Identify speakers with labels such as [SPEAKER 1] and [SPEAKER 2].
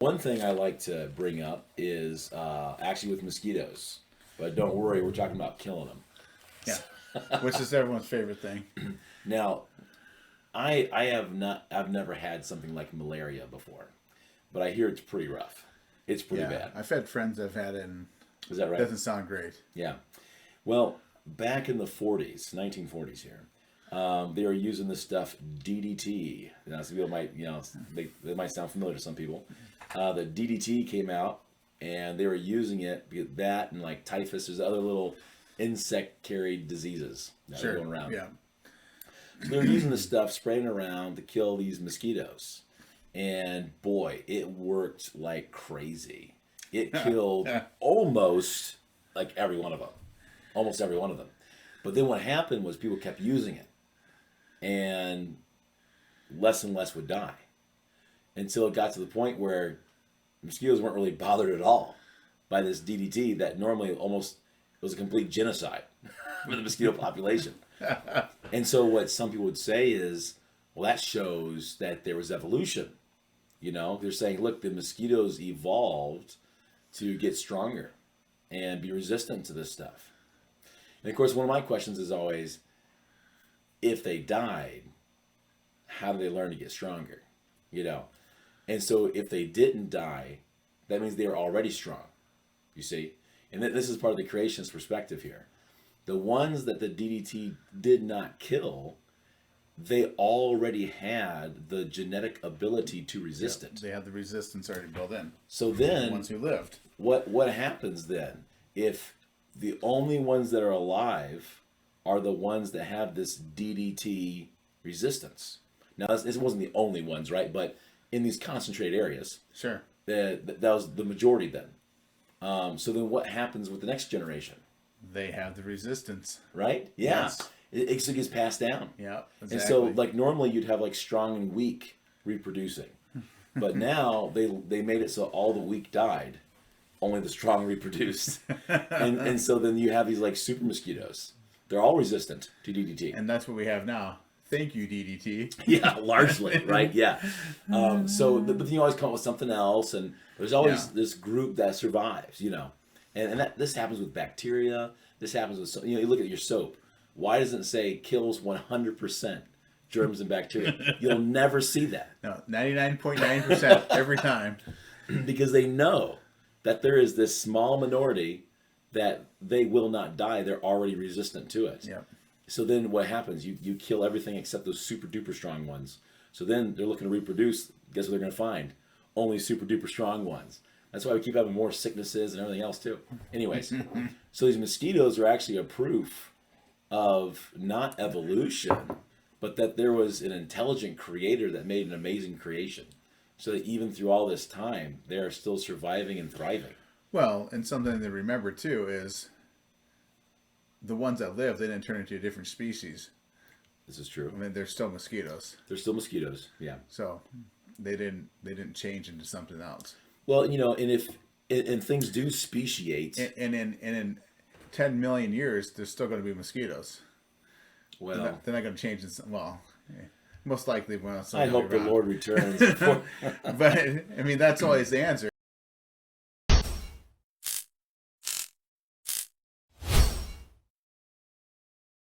[SPEAKER 1] One thing I like to bring up is actually with mosquitoes, but don't worry, we're talking about killing them.
[SPEAKER 2] Yeah, which is everyone's favorite thing.
[SPEAKER 1] Now, I've never had something like malaria before, but I hear it's pretty rough. It's pretty
[SPEAKER 2] Yeah,
[SPEAKER 1] bad.
[SPEAKER 2] I've had friends that have had it, and
[SPEAKER 1] Is that
[SPEAKER 2] it
[SPEAKER 1] right?
[SPEAKER 2] doesn't sound great.
[SPEAKER 1] Yeah. Well, back in the 40s, 1940s here, they were using this stuff DDT. Now, some people might, they might sound familiar to some people. The DDT came out, and they were using it because that and like typhus, there's other little insect-carried diseases that are
[SPEAKER 2] Sure.
[SPEAKER 1] going around.
[SPEAKER 2] Yeah.
[SPEAKER 1] So they were using this stuff, spraying around to kill these mosquitoes. And boy, it worked like crazy. It killed almost like every one of them. Almost every one of them. But then what happened was people kept using it. And less would die. Until it got to the point where mosquitoes weren't really bothered at all by this DDT that normally almost was a complete genocide for the mosquito population. And so what some people would say is, well, that shows that there was evolution. They're saying, look, the mosquitoes evolved to get stronger and be resistant to this stuff. And of course, one of my questions is always, if they died, how do they learn to get stronger? And so if they didn't die, that means they were already strong, you see? And this is part of the creationist perspective here. The ones that the DDT did not kill, they already had the genetic ability to resist it.
[SPEAKER 2] They have the resistance already built in.
[SPEAKER 1] So then,
[SPEAKER 2] The ones who lived.
[SPEAKER 1] what happens then if the only ones that are alive are the ones that have this DDT resistance? Now, this wasn't the only ones, right? But in these concentrated areas,
[SPEAKER 2] Sure.
[SPEAKER 1] that was the majority then. So then what happens with the next generation,
[SPEAKER 2] They have the resistance.
[SPEAKER 1] right? Yeah.
[SPEAKER 2] Yes.
[SPEAKER 1] It gets passed down.
[SPEAKER 2] Yeah. Exactly.
[SPEAKER 1] And so, like, normally you'd have, like, strong and weak reproducing. But now they made it so all the weak died, only the strong reproduced. And so then you have these, like, super mosquitoes. They're all resistant to DDT.
[SPEAKER 2] And that's what we have now. Thank you, DDT.
[SPEAKER 1] Yeah, largely, right? Yeah. But then you always come up with something else, and there's always this group that survives, And this happens with bacteria. This happens with, you look at your soap. Why doesn't it say kills 100% germs and bacteria? You'll never see that.
[SPEAKER 2] No, 99.9% every time.
[SPEAKER 1] Because they know that there is this small minority that they will not die. They're already resistant to it.
[SPEAKER 2] Yep.
[SPEAKER 1] So then what happens? You kill everything except those super duper strong ones. So then they're looking to reproduce. Guess what they're going to find? Only super duper strong ones. That's why we keep having more sicknesses and everything else too. Anyways, so these mosquitoes are actually a proof of not evolution, but that there was an intelligent creator that made an amazing creation. So that even through all this time, they are still surviving and thriving.
[SPEAKER 2] Well, and something to remember too is the ones that live, they didn't turn into a different species.
[SPEAKER 1] This is true.
[SPEAKER 2] I mean, they're still mosquitoes.
[SPEAKER 1] They're still mosquitoes. Yeah.
[SPEAKER 2] So they didn't change into something else.
[SPEAKER 1] Well, and if things do speciate,
[SPEAKER 2] And in 10 million years, there's still going to be mosquitoes.
[SPEAKER 1] well,
[SPEAKER 2] They're not going to change. Most likely when
[SPEAKER 1] I hope the Lord returns. Before...
[SPEAKER 2] But I mean, that's always the answer.